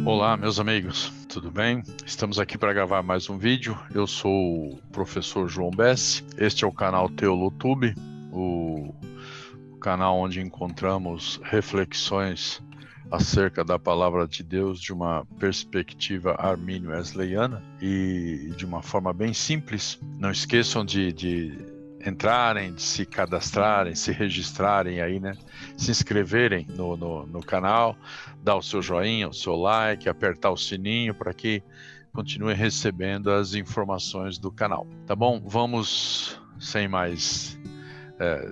Olá, meus amigos, tudo bem? Estamos aqui para gravar mais um vídeo. Eu sou o professor João Bessi. Este é o canal Teolotube, o canal onde encontramos reflexões acerca da palavra de Deus de uma perspectiva armínio-wesleyana e de uma forma bem simples. Não esqueçam de entrarem, de se cadastrarem, se registrarem aí, né? Se inscreverem no canal, dar o seu joinha, o seu like, apertar o sininho para que continuem recebendo as informações do canal, tá bom? Vamos, sem mais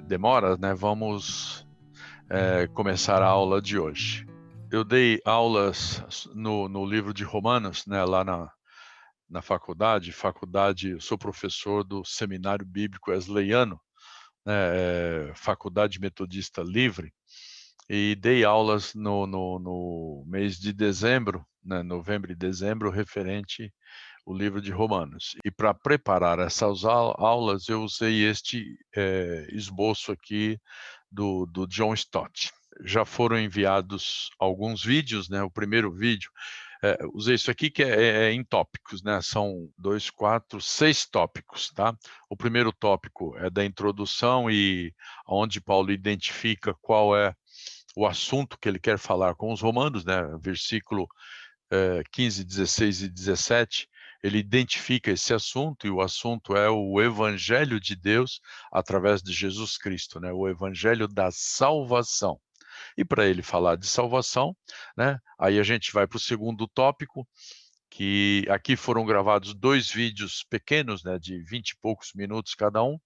demoras, né? Vamos começar a aula de hoje. Eu dei aulas no livro de Romanos, né? Lá na faculdade, eu sou professor do Seminário Bíblico Wesleyano, Faculdade Metodista Livre, e dei aulas no mês de dezembro, né, novembro e dezembro, referente ao livro de Romanos. E para preparar essas aulas, eu usei este esboço aqui do John Stott. Já foram enviados alguns vídeos, né? O primeiro vídeo, usei isso aqui que é em tópicos, né? São 2, 4, 6 tópicos, tá? O primeiro tópico é da introdução e onde Paulo identifica qual é o assunto que ele quer falar com os romanos, né? Versículo 15, 16 e 17, ele identifica esse assunto, e o assunto é o Evangelho de Deus através de Jesus Cristo, né? O Evangelho da salvação. E para ele falar de salvação, né? Aí a gente vai para o segundo tópico, que aqui foram gravados 2 vídeos pequenos, né? De 20 e poucos minutos cada um,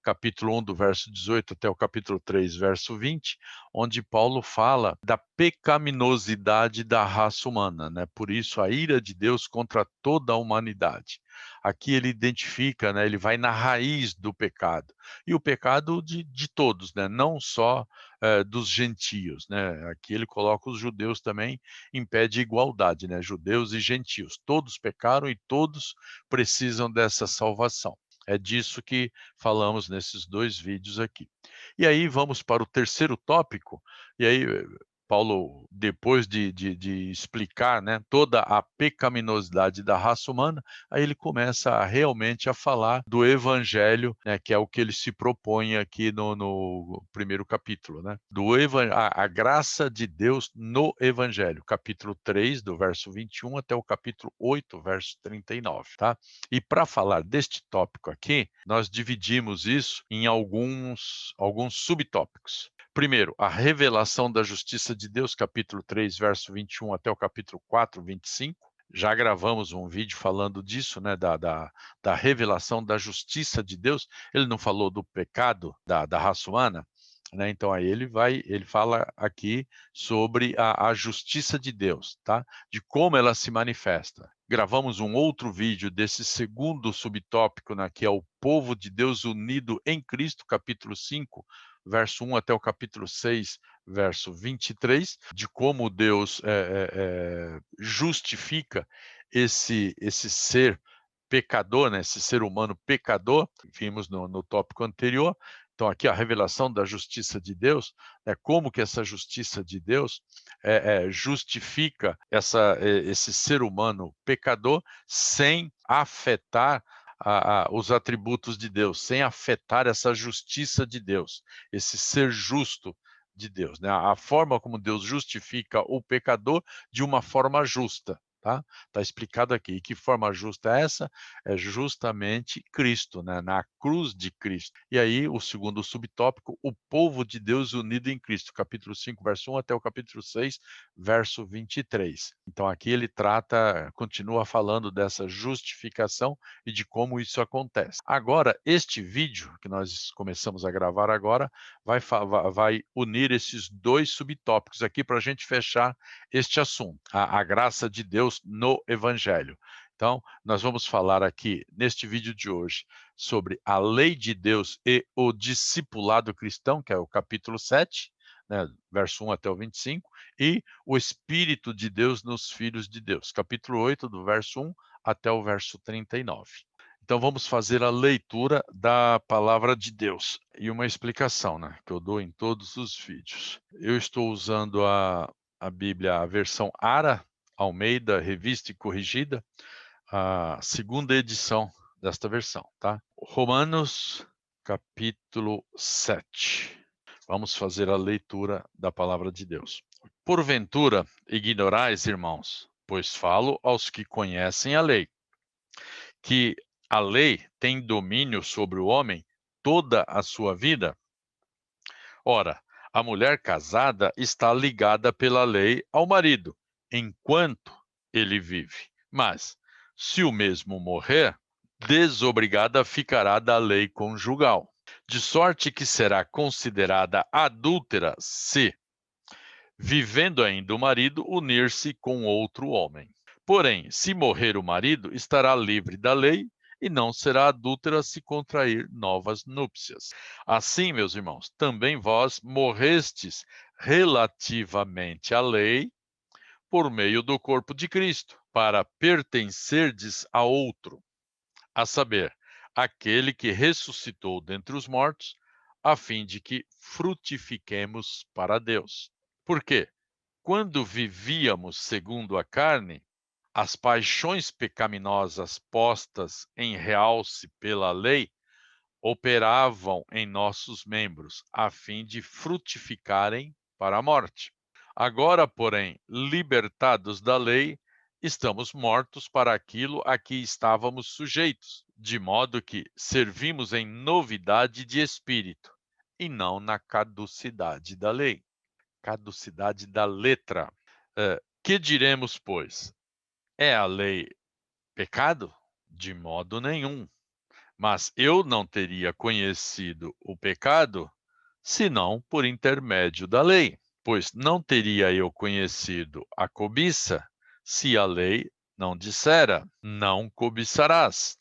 capítulo 1, do verso 18 até o capítulo 3, verso 20, onde Paulo fala da pecaminosidade da raça humana, né? Por isso a ira de Deus contra toda a humanidade. Aqui ele identifica, né? Ele vai na raiz do pecado. E o pecado de todos, né? Não só dos gentios, né? Aqui ele coloca os judeus também em pé de igualdade, né? Judeus e gentios. Todos pecaram e todos precisam dessa salvação. É disso que falamos nesses 2 vídeos aqui. E aí vamos para o terceiro tópico, e aí Paulo, depois de explicar, né, toda a pecaminosidade da raça humana, aí ele começa realmente a falar do evangelho, né, que é o que ele se propõe aqui no primeiro capítulo, né, a graça de Deus no evangelho, capítulo 3, do verso 21 até o capítulo 8, verso 39, tá? E para falar deste tópico aqui, nós dividimos isso em alguns subtópicos. Primeiro, a revelação da justiça de Deus, capítulo 3, verso 21 até o capítulo 4, 25. Já gravamos um vídeo falando disso, né, da revelação da justiça de Deus. Ele não falou do pecado da raça humana, né? Então aí ele fala aqui sobre a justiça de Deus, tá? De como ela se manifesta. Gravamos um outro vídeo desse segundo subtópico, né, que é o povo de Deus unido em Cristo, capítulo 5, verso 1 até o capítulo 6, verso 23, de como Deus justifica esse ser pecador, né, esse ser humano pecador, que vimos no tópico anterior. Então aqui a revelação da justiça de Deus, como que essa justiça de Deus justifica esse ser humano pecador sem afetar os atributos de Deus, sem afetar essa justiça de Deus, esse ser justo de Deus, né? A forma como Deus justifica o pecador de uma forma justa. Tá explicado aqui. E que forma justa é essa? É justamente Cristo, né? Na cruz de Cristo. E aí, o segundo subtópico, o povo de Deus unido em Cristo, capítulo 5, verso 1 até o capítulo 6, verso 23. Então, aqui ele continua falando dessa justificação e de como isso acontece. Agora, este vídeo que nós começamos a gravar agora vai unir esses 2 subtópicos aqui para a gente fechar este assunto, a graça de Deus no Evangelho. Então, nós vamos falar aqui, neste vídeo de hoje, sobre a lei de Deus e o discipulado cristão, que é o capítulo 7, né, verso 1 até o 25, e o Espírito de Deus nos filhos de Deus, capítulo 8, do verso 1 até o verso 39. Então vamos fazer a leitura da palavra de Deus e uma explicação, né, que eu dou em todos os vídeos. Eu estou usando a Bíblia, a versão ARA, Almeida, revista e corrigida, a segunda edição desta versão, tá? Romanos, capítulo 7. Vamos fazer a leitura da palavra de Deus. Porventura, ignorais, irmãos, pois falo aos que conhecem a lei, que a lei tem domínio sobre o homem toda a sua vida? Ora, a mulher casada está ligada pela lei ao marido, enquanto ele vive. Mas, se o mesmo morrer, desobrigada ficará da lei conjugal, de sorte que será considerada adúltera se, vivendo ainda o marido, unir-se com outro homem. Porém, se morrer o marido, estará livre da lei e não será adúltera se contrair novas núpcias. Assim, meus irmãos, também vós morrestes relativamente à lei por meio do corpo de Cristo, para pertencerdes a outro, a saber, aquele que ressuscitou dentre os mortos, a fim de que frutifiquemos para Deus. Por quê? Quando vivíamos segundo a carne, as paixões pecaminosas postas em realce pela lei operavam em nossos membros, a fim de frutificarem para a morte. Agora, porém, libertados da lei, estamos mortos para aquilo a que estávamos sujeitos, de modo que servimos em novidade de espírito, e não na caducidade da lei. Caducidade da letra. Que diremos, pois? É a lei pecado? De modo nenhum. Mas eu não teria conhecido o pecado, senão por intermédio da lei. Pois não teria eu conhecido a cobiça, se a lei não dissera, não cobiçarás.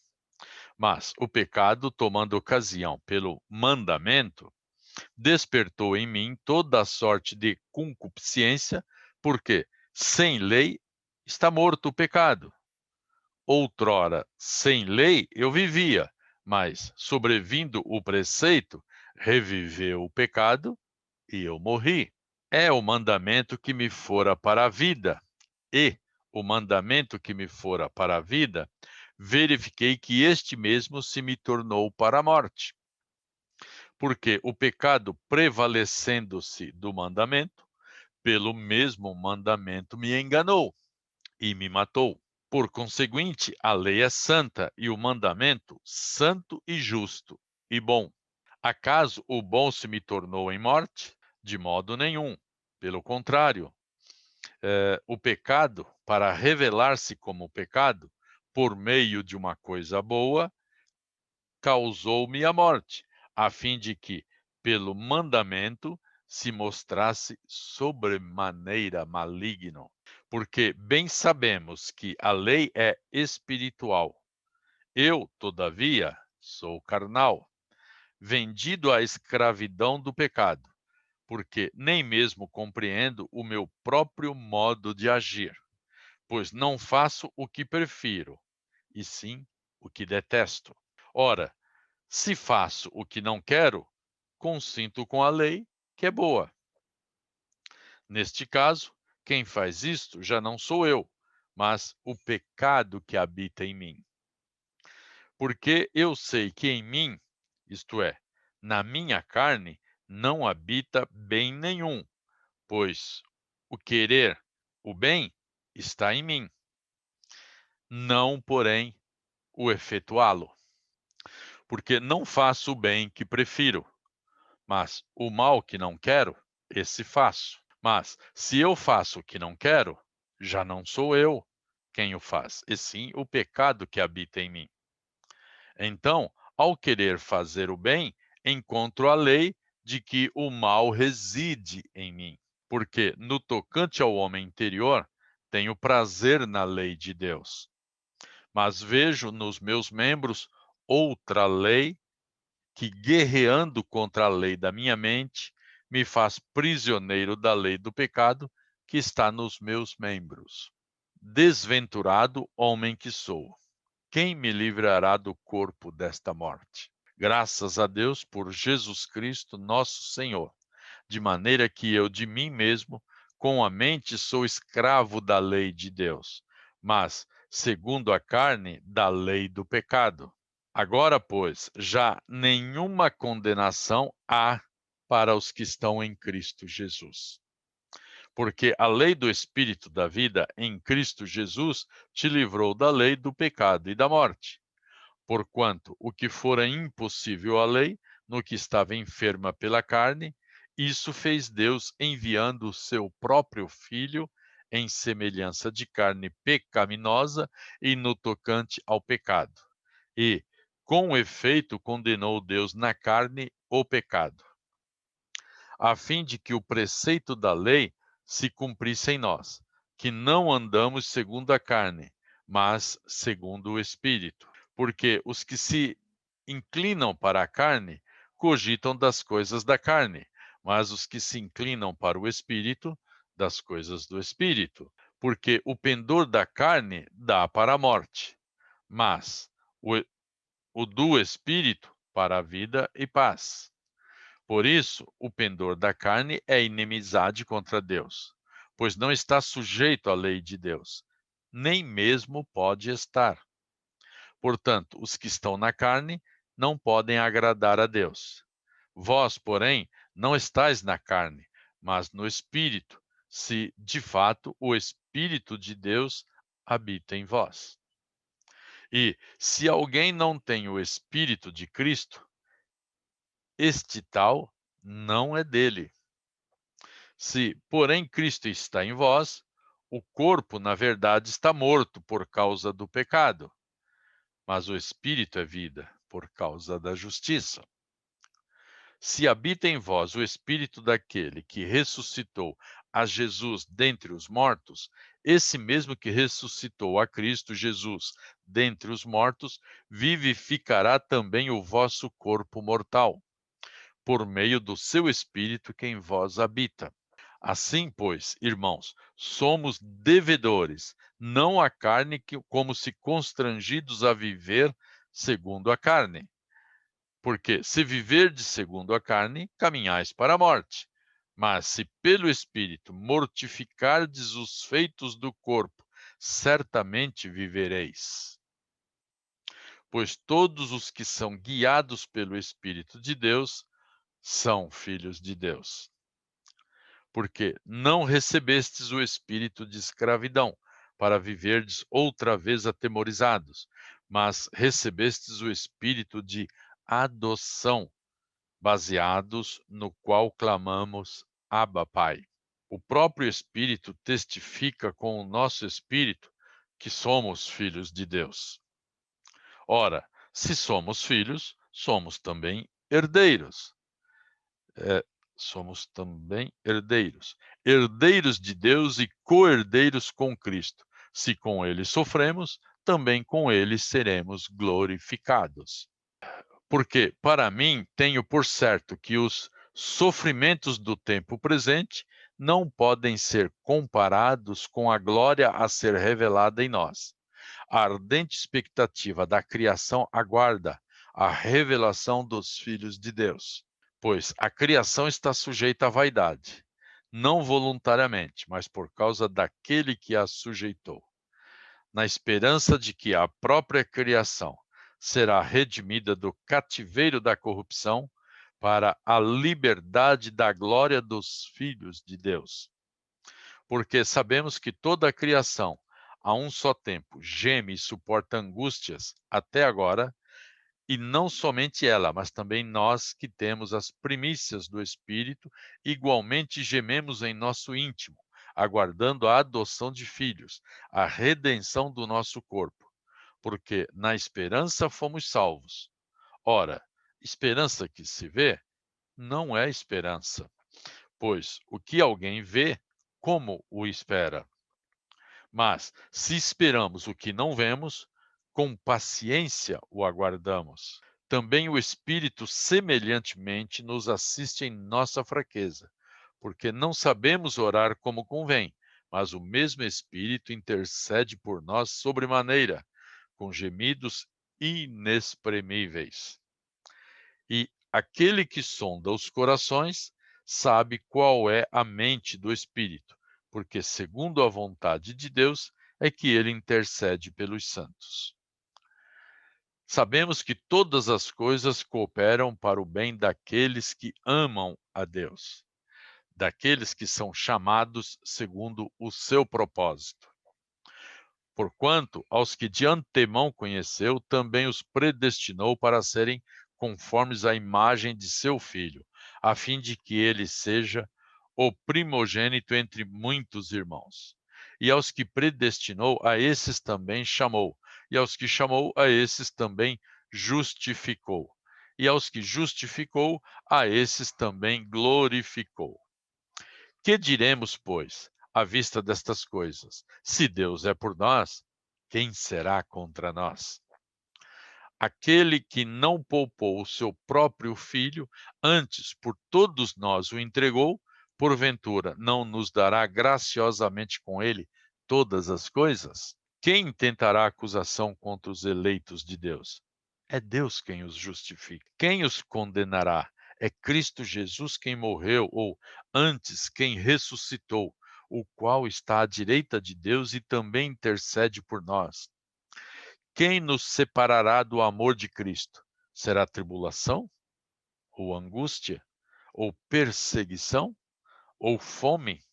Mas o pecado, tomando ocasião pelo mandamento, despertou em mim toda a sorte de concupiscência, porque sem lei está morto o pecado. Outrora, sem lei eu vivia, mas, sobrevindo o preceito, reviveu o pecado e eu morri. É o mandamento que me fora para a vida, e o mandamento que me fora para a vida, verifiquei que este mesmo se me tornou para a morte. Porque o pecado, prevalecendo-se do mandamento, pelo mesmo mandamento me enganou e me matou. Por conseguinte, a lei é santa e o mandamento santo e justo e bom. Acaso o bom se me tornou em morte? De modo nenhum. Pelo contrário, o pecado, para revelar-se como pecado, por meio de uma coisa boa, causou-me a morte, a fim de que, pelo mandamento, se mostrasse sobremaneira maligno. Porque bem sabemos que a lei é espiritual. Eu, todavia, sou carnal, vendido à escravidão do pecado, porque nem mesmo compreendo o meu próprio modo de agir, pois não faço o que prefiro, e sim o que detesto. Ora, se faço o que não quero, consinto com a lei, que é boa. Neste caso, quem faz isto já não sou eu, mas o pecado que habita em mim. Porque eu sei que em mim, isto é, na minha carne, não habita bem nenhum, pois o querer o bem está em mim, não, porém, o efetuá-lo. Porque não faço o bem que prefiro, mas o mal que não quero, esse faço. Mas se eu faço o que não quero, já não sou eu quem o faz, e sim o pecado que habita em mim. Então, ao querer fazer o bem, encontro a lei de que o mal reside em mim. Porque no tocante ao homem interior, tenho prazer na lei de Deus. Mas vejo nos meus membros outra lei que, guerreando contra a lei da minha mente, me faz prisioneiro da lei do pecado que está nos meus membros. Desventurado homem que sou, quem me livrará do corpo desta morte? Graças a Deus por Jesus Cristo, nosso Senhor, de maneira que eu de mim mesmo com a mente sou escravo da lei de Deus, mas, segundo a carne, da lei do pecado. Agora, pois, já nenhuma condenação há para os que estão em Cristo Jesus. Porque a lei do Espírito da vida em Cristo Jesus te livrou da lei do pecado e da morte. Porquanto o que fora impossível à lei, no que estava enferma pela carne, isso fez Deus enviando o seu próprio Filho em semelhança de carne pecaminosa e no tocante ao pecado. E, com efeito, condenou Deus na carne o pecado, a fim de que o preceito da lei se cumprisse em nós, que não andamos segundo a carne, mas segundo o Espírito. Porque os que se inclinam para a carne cogitam das coisas da carne, mas os que se inclinam para o Espírito, das coisas do Espírito. Porque o pendor da carne dá para a morte, mas o do Espírito para a vida e paz. Por isso, o pendor da carne é inimizade contra Deus, pois não está sujeito à lei de Deus, nem mesmo pode estar. Portanto, os que estão na carne não podem agradar a Deus. Vós, porém, não estáis na carne, mas no Espírito, se de fato o Espírito de Deus habita em vós. E se alguém não tem o Espírito de Cristo, este tal não é dele. Se, porém, Cristo está em vós, o corpo, na verdade, está morto por causa do pecado, mas o Espírito é vida por causa da justiça. Se habita em vós o Espírito daquele que ressuscitou a Jesus dentre os mortos, esse mesmo que ressuscitou a Cristo Jesus dentre os mortos, vivificará também o vosso corpo mortal, por meio do seu Espírito que em vós habita. Assim, pois, irmãos, somos devedores, não à carne, como se constrangidos a viver segundo a carne. Porque se viverdes segundo a carne, caminhais para a morte. Mas se pelo Espírito mortificardes os feitos do corpo, certamente vivereis. Pois todos os que são guiados pelo Espírito de Deus são filhos de Deus. Porque não recebestes o espírito de escravidão, para viverdes outra vez atemorizados, mas recebestes o espírito de adoção, baseados no qual clamamos: Abba, Pai. O próprio Espírito testifica com o nosso espírito que somos filhos de Deus. Ora, se somos filhos, somos também herdeiros. Somos também herdeiros. Herdeiros de Deus e co-herdeiros com Cristo. Se com ele sofremos, também com ele seremos glorificados. Porque, para mim, tenho por certo que os sofrimentos do tempo presente não podem ser comparados com a glória a ser revelada em nós. A ardente expectativa da criação aguarda a revelação dos filhos de Deus. Pois a criação está sujeita à vaidade, não voluntariamente, mas por causa daquele que a sujeitou, na esperança de que a própria criação será redimida do cativeiro da corrupção para a liberdade da glória dos filhos de Deus. Porque sabemos que toda a criação, a um só tempo, geme e suporta angústias até agora. E não somente ela, mas também nós que temos as primícias do Espírito, igualmente gememos em nosso íntimo, aguardando a adoção de filhos, a redenção do nosso corpo. Porque na esperança fomos salvos. Ora, esperança que se vê não é esperança, pois o que alguém vê, como o espera? Mas se esperamos o que não vemos, com paciência o aguardamos. Também o Espírito semelhantemente nos assiste em nossa fraqueza, porque não sabemos orar como convém, mas o mesmo Espírito intercede por nós sobremaneira, com gemidos inexprimíveis. E aquele que sonda os corações sabe qual é a mente do Espírito, porque segundo a vontade de Deus é que ele intercede pelos santos. Sabemos que todas as coisas cooperam para o bem daqueles que amam a Deus, daqueles que são chamados segundo o seu propósito. Porquanto, aos que de antemão conheceu, também os predestinou para serem conformes à imagem de seu Filho, a fim de que ele seja o primogênito entre muitos irmãos. E aos que predestinou, a esses também chamou. E aos que chamou, a esses também justificou. E aos que justificou, a esses também glorificou. Que diremos, pois, à vista destas coisas? Se Deus é por nós, quem será contra nós? Aquele que não poupou o seu próprio filho, antes por todos nós o entregou, porventura não nos dará graciosamente com ele todas as coisas? Quem tentará acusação contra os eleitos de Deus? É Deus quem os justifica. Quem os condenará? É Cristo Jesus quem morreu, ou antes, quem ressuscitou, o qual está à direita de Deus e também intercede por nós. Quem nos separará do amor de Cristo? Será tribulação? Ou angústia? Ou perseguição? Ou fome?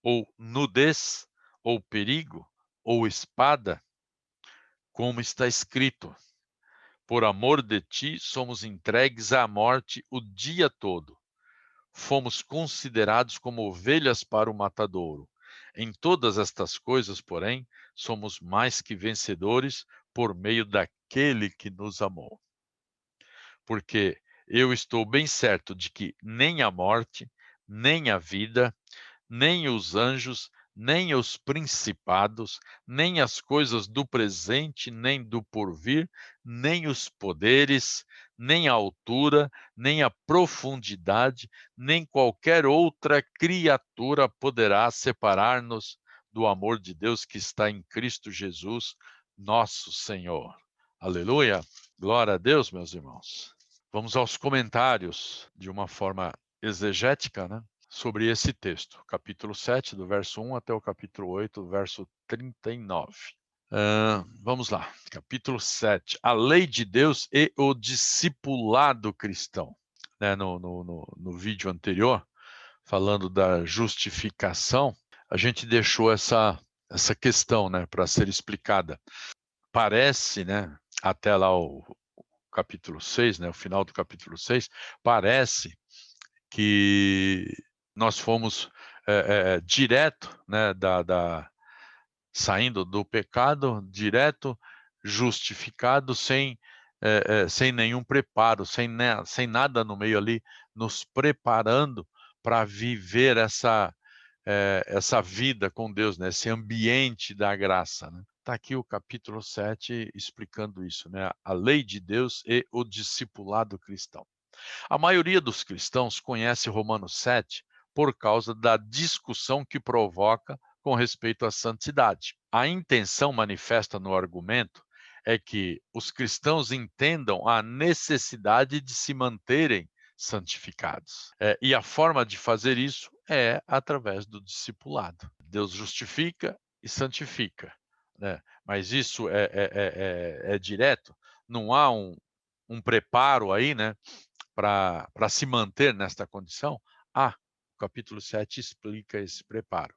Ou nudez? Ou perigo? Ou espada? Como está escrito: por amor de ti, somos entregues à morte o dia todo. Fomos considerados como ovelhas para o matadouro. Em todas estas coisas, porém, somos mais que vencedores por meio daquele que nos amou. Porque eu estou bem certo de que nem a morte, nem a vida, nem os anjos, nem os principados, nem as coisas do presente, nem do porvir, nem os poderes, nem a altura, nem a profundidade, nem qualquer outra criatura poderá separar-nos do amor de Deus que está em Cristo Jesus, nosso Senhor. Aleluia! Glória a Deus, meus irmãos. Vamos aos comentários de uma forma exegética, né? Sobre esse texto, capítulo 7, do verso 1 até o capítulo 8, do verso 39. Vamos lá, capítulo 7. A lei de Deus e o discipulado cristão. Né, no vídeo anterior, falando da justificação, a gente deixou essa questão, né, para ser explicada. Parece, né, até lá o capítulo 6, né, o final do capítulo 6, parece que nós fomos direto, né, saindo do pecado, direto, justificado, sem nenhum preparo, sem nada no meio ali, nos preparando para viver essa vida com Deus, né, esse ambiente da graça. Né? Está aqui o capítulo 7 explicando isso, né? A lei de Deus e o discipulado cristão. A maioria dos cristãos conhece Romanos 7 por causa da discussão que provoca com respeito à santidade. A intenção manifesta no argumento é que os cristãos entendam a necessidade de se manterem santificados. E a forma de fazer isso é através do discipulado. Deus justifica e santifica, né? Mas isso é direto, não há um preparo aí, né? Para se manter nesta condição? O capítulo 7 explica esse preparo,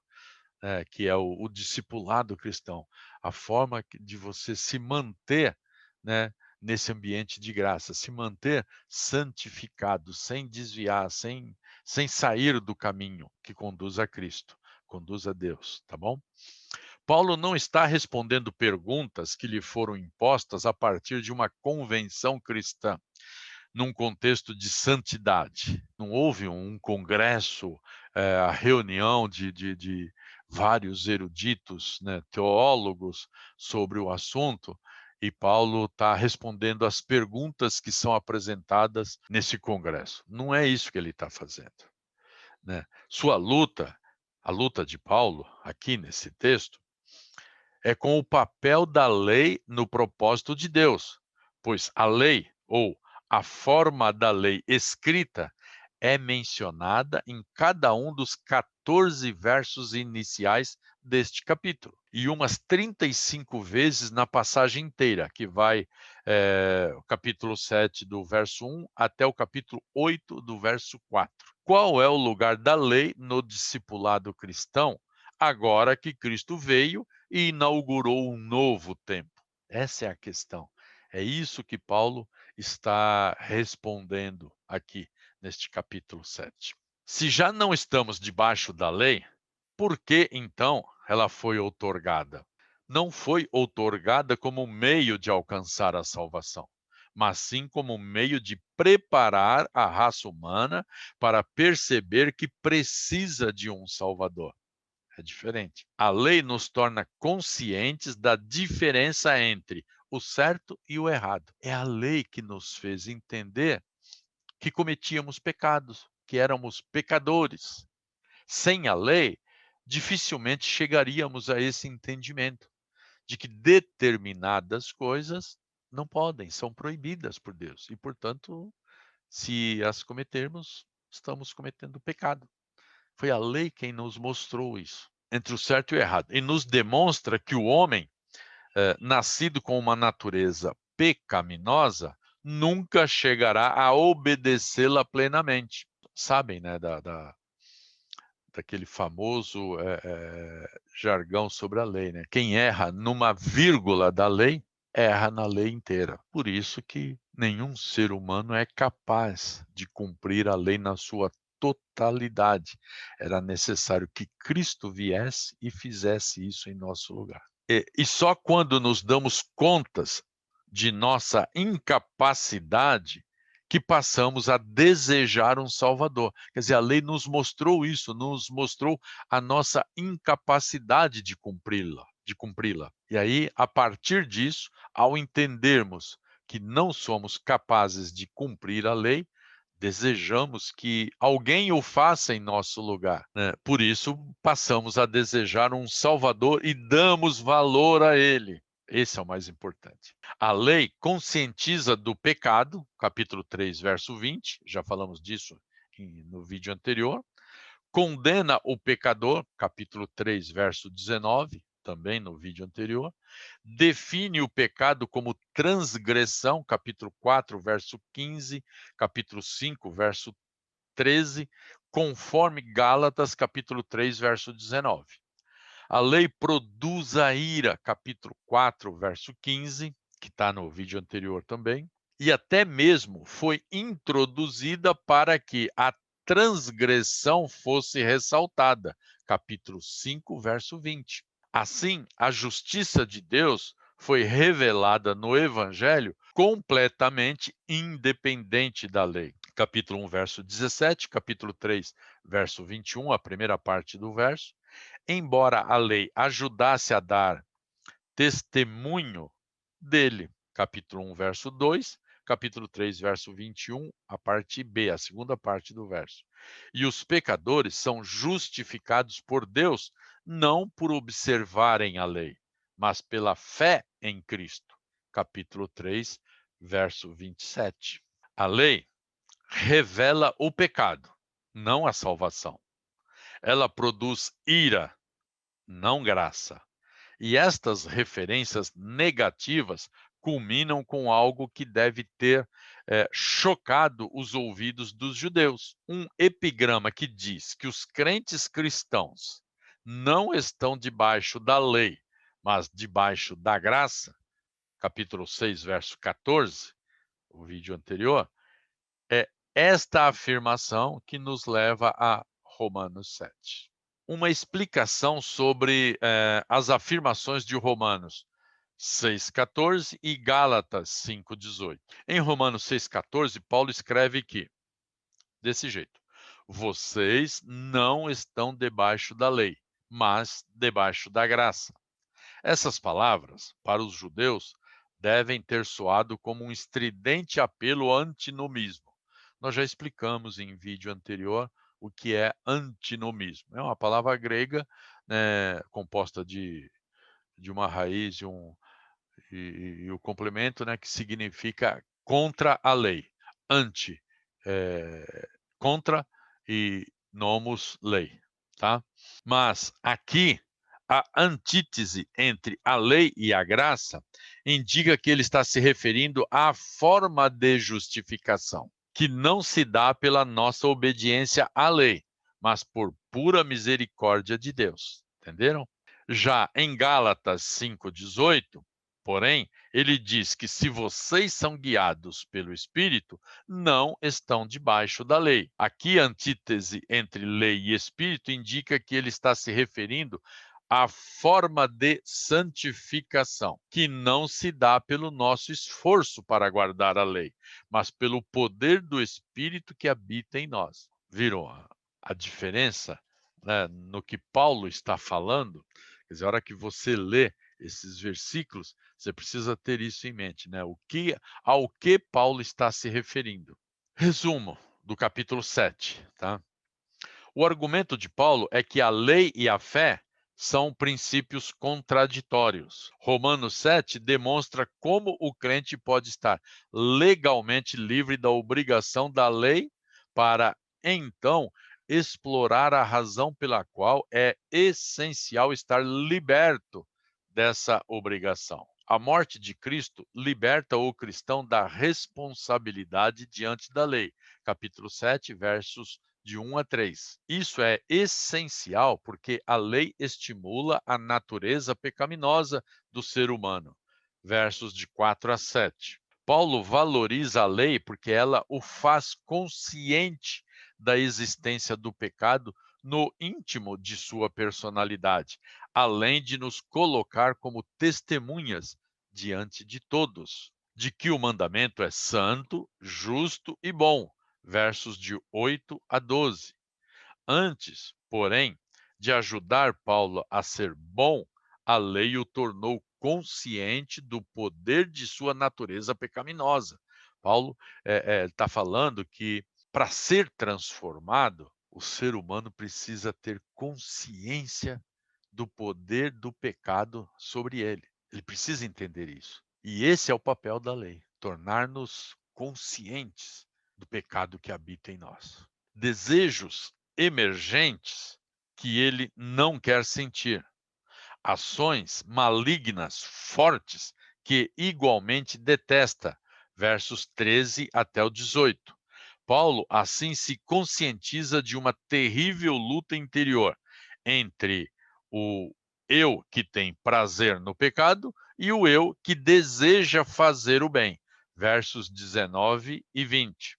que é o discipulado cristão, a forma de você se manter, né, nesse ambiente de graça, se manter santificado, sem desviar, sem sair do caminho que conduz a Cristo, conduz a Deus, tá bom? Paulo não está respondendo perguntas que lhe foram impostas a partir de uma convenção cristã, num contexto de santidade. Não houve um congresso, a reunião de vários eruditos, né, teólogos sobre o assunto, e Paulo está respondendo às perguntas que são apresentadas nesse congresso. Não é isso que ele está fazendo. Né? Sua luta, a luta de Paulo, aqui nesse texto, é com o papel da lei no propósito de Deus, pois a lei, ou a forma da lei escrita, é mencionada em cada um dos 14 versos iniciais deste capítulo, e umas 35 vezes na passagem inteira, que vai o capítulo 7 do verso 1 até o capítulo 8 do verso 4. Qual é o lugar da lei no discipulado cristão, agora que Cristo veio e inaugurou um novo tempo? Essa é a questão. É isso que Paulo está respondendo aqui neste capítulo 7. Se já não estamos debaixo da lei, por que então ela foi outorgada? Não foi outorgada como meio de alcançar a salvação, mas sim como meio de preparar a raça humana para perceber que precisa de um Salvador. É diferente. A lei nos torna conscientes da diferença entre o certo e o errado. É a lei que nos fez entender que cometíamos pecados, que éramos pecadores. Sem a lei, dificilmente chegaríamos a esse entendimento de que determinadas coisas não podem, são proibidas por Deus. E, portanto, se as cometermos, estamos cometendo pecado. Foi a lei quem nos mostrou isso, entre o certo e o errado. E nos demonstra que o homem, nascido com uma natureza pecaminosa, nunca chegará a obedecê-la plenamente. Sabem, né, daquele famoso jargão sobre a lei, né? Quem erra numa vírgula da lei, erra na lei inteira. Por isso que nenhum ser humano é capaz de cumprir a lei na sua totalidade. Era necessário que Cristo viesse e fizesse isso em nosso lugar. E só quando nos damos contas de nossa incapacidade que passamos a desejar um Salvador. Quer dizer, a lei nos mostrou isso, nos mostrou a nossa incapacidade de cumpri-la. E aí, a partir disso, ao entendermos que não somos capazes de cumprir a lei, desejamos que alguém o faça em nosso lugar, né? Por isso, passamos a desejar um Salvador e damos valor a ele. Esse é o mais importante. A lei conscientiza do pecado, capítulo 3, verso 20, já falamos disso no vídeo anterior. Condena o pecador, capítulo 3, verso 19, também no vídeo anterior. Define o pecado como transgressão, capítulo 4, verso 15, capítulo 5, verso 13, conforme Gálatas, capítulo 3, verso 19. A lei produz a ira, capítulo 4, verso 15, que está no vídeo anterior também, e até mesmo foi introduzida para que a transgressão fosse ressaltada, capítulo 5, verso 20. Assim, a justiça de Deus foi revelada no Evangelho completamente independente da lei. Capítulo 1, verso 17, capítulo 3, verso 21, a primeira parte do verso. Embora a lei ajudasse a dar testemunho dele, capítulo 1, verso 2, capítulo 3, verso 21, a parte B, a segunda parte do verso. E os pecadores são justificados por Deus não por observarem a lei, mas pela fé em Cristo, capítulo 3, verso 27. A lei revela o pecado, não a salvação. Ela produz ira, não graça. E estas referências negativas culminam com algo que deve ter chocado os ouvidos dos judeus. Um epigrama que diz que os crentes cristãos não estão debaixo da lei, mas debaixo da graça, capítulo 6, verso 14, o vídeo anterior, é esta afirmação que nos leva a Romanos 7. Uma explicação sobre as afirmações de Romanos 6,14 e Gálatas 5,18. Em Romanos 6,14, Paulo escreve que, desse jeito, vocês não estão debaixo da lei, mas debaixo da graça. Essas palavras, para os judeus, devem ter soado como um estridente apelo ao antinomismo. Nós já explicamos em vídeo anterior o que é antinomismo. É uma palavra grega, né, composta de uma raiz e o complemento, né, que significa contra a lei. Anti, contra e nomos lei, tá? Mas aqui a antítese entre a lei e a graça indica que ele está se referindo à forma de justificação, que não se dá pela nossa obediência à lei, mas por pura misericórdia de Deus. Entenderam? Já em Gálatas 5:18, porém, ele diz que se vocês são guiados pelo Espírito, não estão debaixo da lei. Aqui a antítese entre lei e Espírito indica que ele está se referindo à forma de santificação, que não se dá pelo nosso esforço para guardar a lei, mas pelo poder do Espírito que habita em nós. Viram a diferença, né, no que Paulo está falando? Quer dizer, a hora que você lê esses versículos, você precisa ter isso em mente, né? Ao que Paulo está se referindo. Resumo do capítulo 7, tá? O argumento de Paulo é que a lei e a fé são princípios contraditórios. Romanos 7 demonstra como o crente pode estar legalmente livre da obrigação da lei para, então, explorar a razão pela qual é essencial estar liberto dessa obrigação. A morte de Cristo liberta o cristão da responsabilidade diante da lei. Capítulo 7, versos de 1 a 3. Isso é essencial porque a lei estimula a natureza pecaminosa do ser humano. Versos de 4 a 7. Paulo valoriza a lei porque ela o faz consciente da existência do pecado no íntimo de sua personalidade, além de nos colocar como testemunhas diante de todos, de que o mandamento é santo, justo e bom. Versos de 8 a 12. Antes, porém, de ajudar Paulo a ser bom, a lei o tornou consciente do poder de sua natureza pecaminosa. Paulo está falando que para ser transformado, o ser humano precisa ter consciência do poder do pecado sobre ele. Ele precisa entender isso. E esse é o papel da lei, tornar-nos conscientes do pecado que habita em nós. Desejos emergentes que ele não quer sentir. Ações malignas fortes que igualmente detesta. Versos 13 até o 18. Paulo assim se conscientiza de uma terrível luta interior entre o eu que tem prazer no pecado e o eu que deseja fazer o bem. Versos 19 e 20.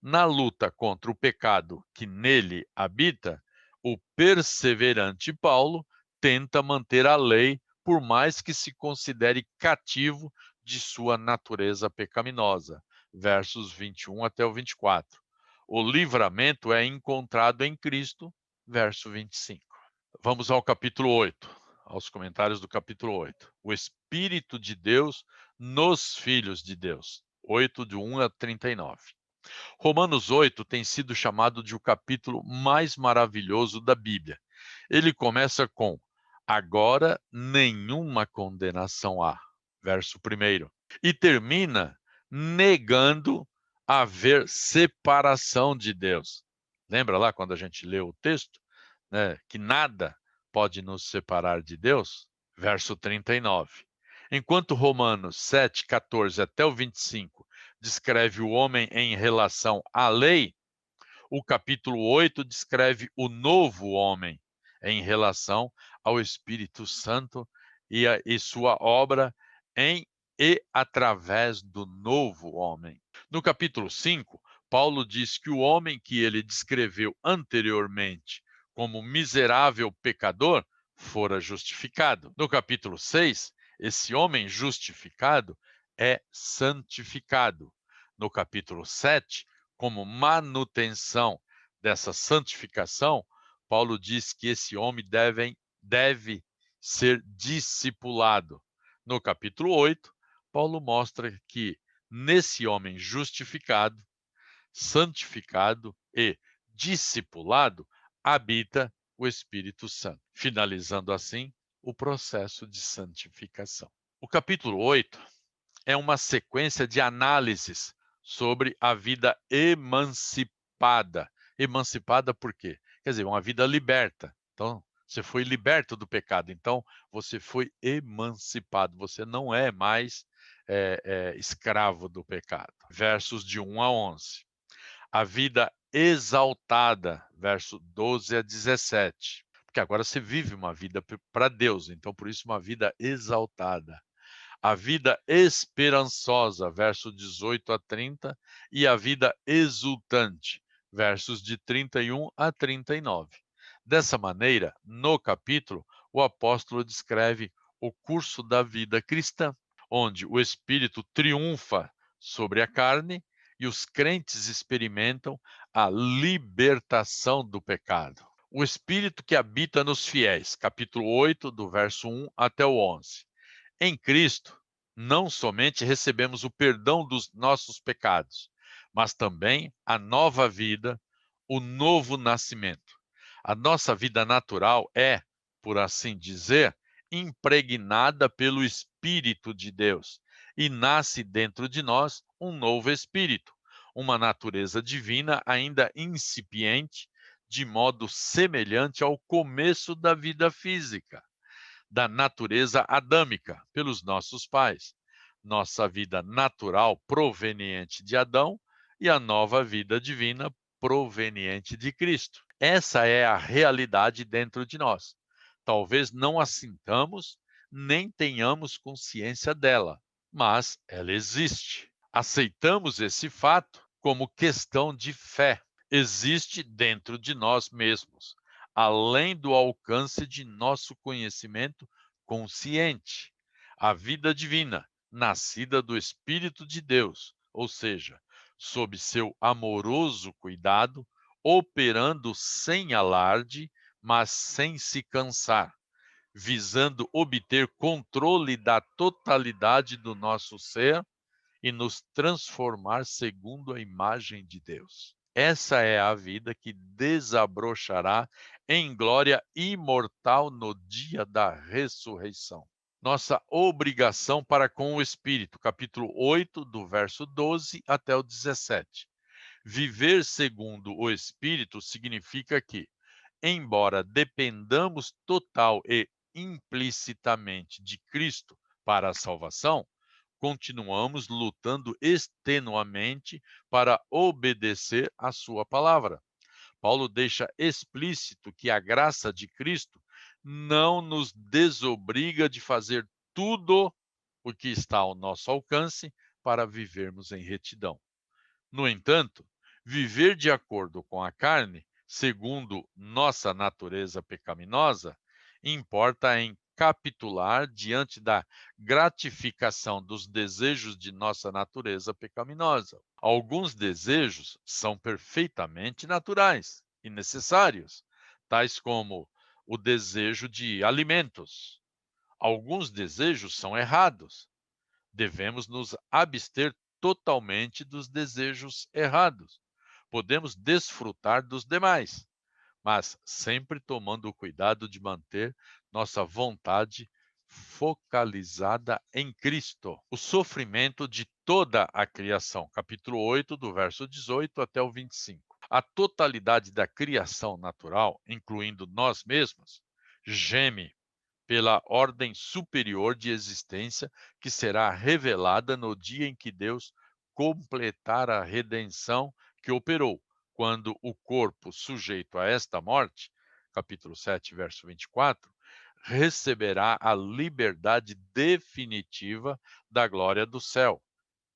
Na luta contra o pecado que nele habita, o perseverante Paulo tenta manter a lei, por mais que se considere cativo de sua natureza pecaminosa. Versos 21 até o 24. O livramento é encontrado em Cristo, verso 25. Vamos ao capítulo 8, aos comentários do capítulo 8. O Espírito de Deus nos filhos de Deus. 8, de 1 a 39. Romanos 8 tem sido chamado de o capítulo mais maravilhoso da Bíblia. Ele começa com: agora nenhuma condenação há, verso 1, e termina negando haver separação de Deus. Lembra lá quando a gente leu o texto, né, que nada pode nos separar de Deus? Verso 39. Enquanto Romanos 7, 14 até o 25 descreve o homem em relação à lei, o capítulo 8 descreve o novo homem em relação ao Espírito Santo e sua obra em e através do novo homem. No capítulo 5, Paulo diz que o homem que ele descreveu anteriormente como miserável pecador fora justificado. No capítulo 6, esse homem justificado é santificado. No capítulo 7, como manutenção dessa santificação, Paulo diz que esse homem deve ser discipulado. No capítulo 8, Paulo mostra que nesse homem justificado, santificado e discipulado habita o Espírito Santo, finalizando assim o processo de santificação. O capítulo 8 é uma sequência de análises sobre a vida emancipada emancipada. Emancipada por quê? Quer dizer, uma vida liberta. Então, você foi liberto do pecado. Então, você foi emancipado. Você não é mais escravo do pecado. Versos de 1 a 11. A vida exaltada, verso 12 a 17. Porque agora você vive uma vida para Deus, então por isso uma vida exaltada. A vida esperançosa, verso 18 a 30, e a vida exultante, versos de 31 a 39. Dessa maneira, no capítulo, o apóstolo descreve o curso da vida cristã, onde o espírito triunfa sobre a carne e os crentes experimentam a libertação do pecado. O espírito que habita nos fiéis, capítulo 8, do verso 1 até o 11. Em Cristo, não somente recebemos o perdão dos nossos pecados, mas também a nova vida, o novo nascimento. A nossa vida natural é, por assim dizer, impregnada pelo Espírito de Deus e nasce dentro de nós um novo espírito, uma natureza divina ainda incipiente, de modo semelhante ao começo da vida física da natureza adâmica pelos nossos pais. Nossa vida natural proveniente de Adão e a nova vida divina proveniente de Cristo. Essa é a realidade dentro de nós. Talvez não a sintamos, nem tenhamos consciência dela, mas ela existe. Aceitamos esse fato como questão de fé. Existe dentro de nós mesmos, além do alcance de nosso conhecimento consciente. A vida divina, nascida do Espírito de Deus, ou seja, sob seu amoroso cuidado, operando sem alarde, mas sem se cansar, visando obter controle da totalidade do nosso ser e nos transformar segundo a imagem de Deus. Essa é a vida que desabrochará em glória imortal no dia da ressurreição. Nossa obrigação para com o Espírito, capítulo 8, do verso 12 até o 17. Viver segundo o Espírito significa que, embora dependamos total e implicitamente de Cristo para a salvação, continuamos lutando extenuamente para obedecer à sua palavra. Paulo deixa explícito que a graça de Cristo não nos desobriga de fazer tudo o que está ao nosso alcance para vivermos em retidão. No entanto, viver de acordo com a carne, segundo nossa natureza pecaminosa, importa em capitular diante da gratificação dos desejos de nossa natureza pecaminosa. Alguns desejos são perfeitamente naturais e necessários, tais como o desejo de alimentos. Alguns desejos são errados. Devemos nos abster totalmente dos desejos errados. Podemos desfrutar dos demais, mas sempre tomando o cuidado de manter nossa vontade focalizada em Cristo. O sofrimento de toda a criação, capítulo 8, do verso 18 até o 25. A totalidade da criação natural, incluindo nós mesmos, geme pela ordem superior de existência que será revelada no dia em que Deus completar a redenção que operou, quando o corpo sujeito a esta morte, capítulo 7, verso 24, receberá a liberdade definitiva da glória do céu.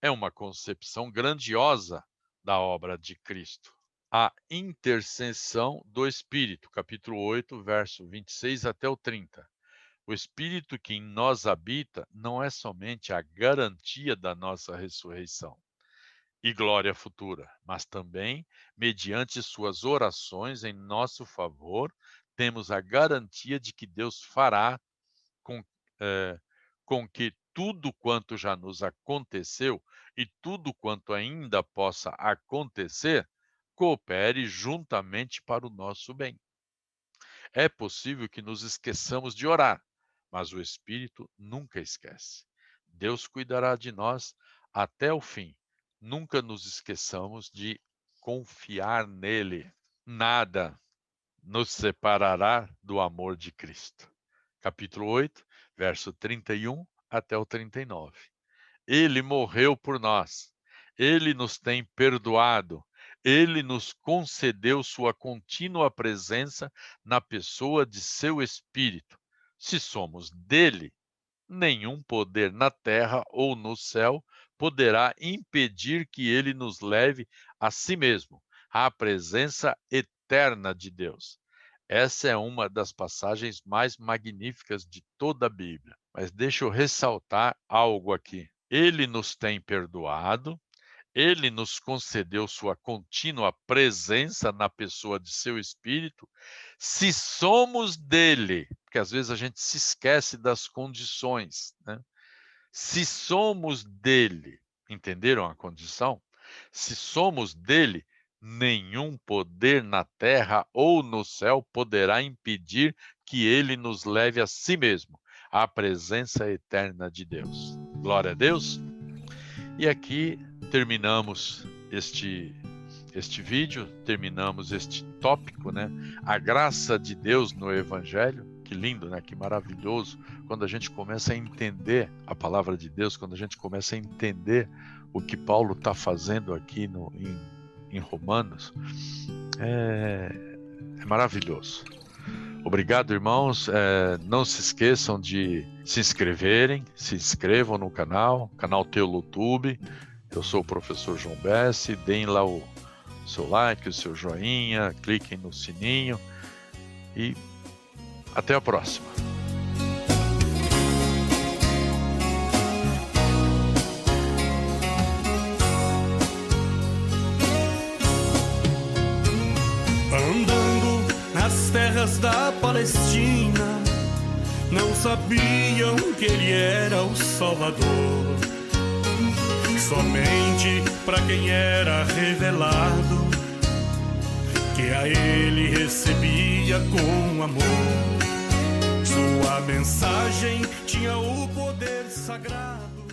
É uma concepção grandiosa da obra de Cristo. A intercessão do Espírito, capítulo 8, verso 26 até o 30. O Espírito que em nós habita não é somente a garantia da nossa ressurreição e glória futura, mas também, mediante suas orações em nosso favor, temos a garantia de que Deus fará com, eh, com que tudo quanto já nos aconteceu e tudo quanto ainda possa acontecer coopere juntamente para o nosso bem. É possível que nos esqueçamos de orar, mas o Espírito nunca esquece. Deus cuidará de nós até o fim. Nunca nos esqueçamos de confiar nele. Nada nos separará do amor de Cristo. Capítulo 8, verso 31 até o 39. Ele morreu por nós. Ele nos tem perdoado. Ele nos concedeu sua contínua presença na pessoa de seu Espírito. Se somos dele, nenhum poder na terra ou no céu poderá impedir que ele nos leve a si mesmo, à presença eterna de Deus. Essa é uma das passagens mais magníficas de toda a Bíblia. Mas deixa eu ressaltar algo aqui. Ele nos tem perdoado, ele nos concedeu sua contínua presença na pessoa de seu Espírito, se somos dele, porque às vezes a gente se esquece das condições, né? Se somos dele, entenderam a condição? Se somos dele, nenhum poder na terra ou no céu poderá impedir que ele nos leve a si mesmo, à presença eterna de Deus. Glória a Deus. E aqui terminamos este vídeo, terminamos este tópico, né? A graça de Deus no Evangelho. Que lindo, né? Que maravilhoso. Quando a gente começa a entender a palavra de Deus, quando a gente começa a entender o que Paulo está fazendo aqui em Romanos, é maravilhoso. Obrigado, irmãos. Não se esqueçam de se inscreverem, se inscrevam no canal Teolutube. Eu sou o professor João Bessi. Deem lá o seu like, o seu joinha, cliquem no sininho e até a próxima. Andando nas terras da Palestina, não sabiam que ele era o Salvador. Somente para quem era revelado, que a ele recebia com amor. Sua mensagem tinha o poder sagrado.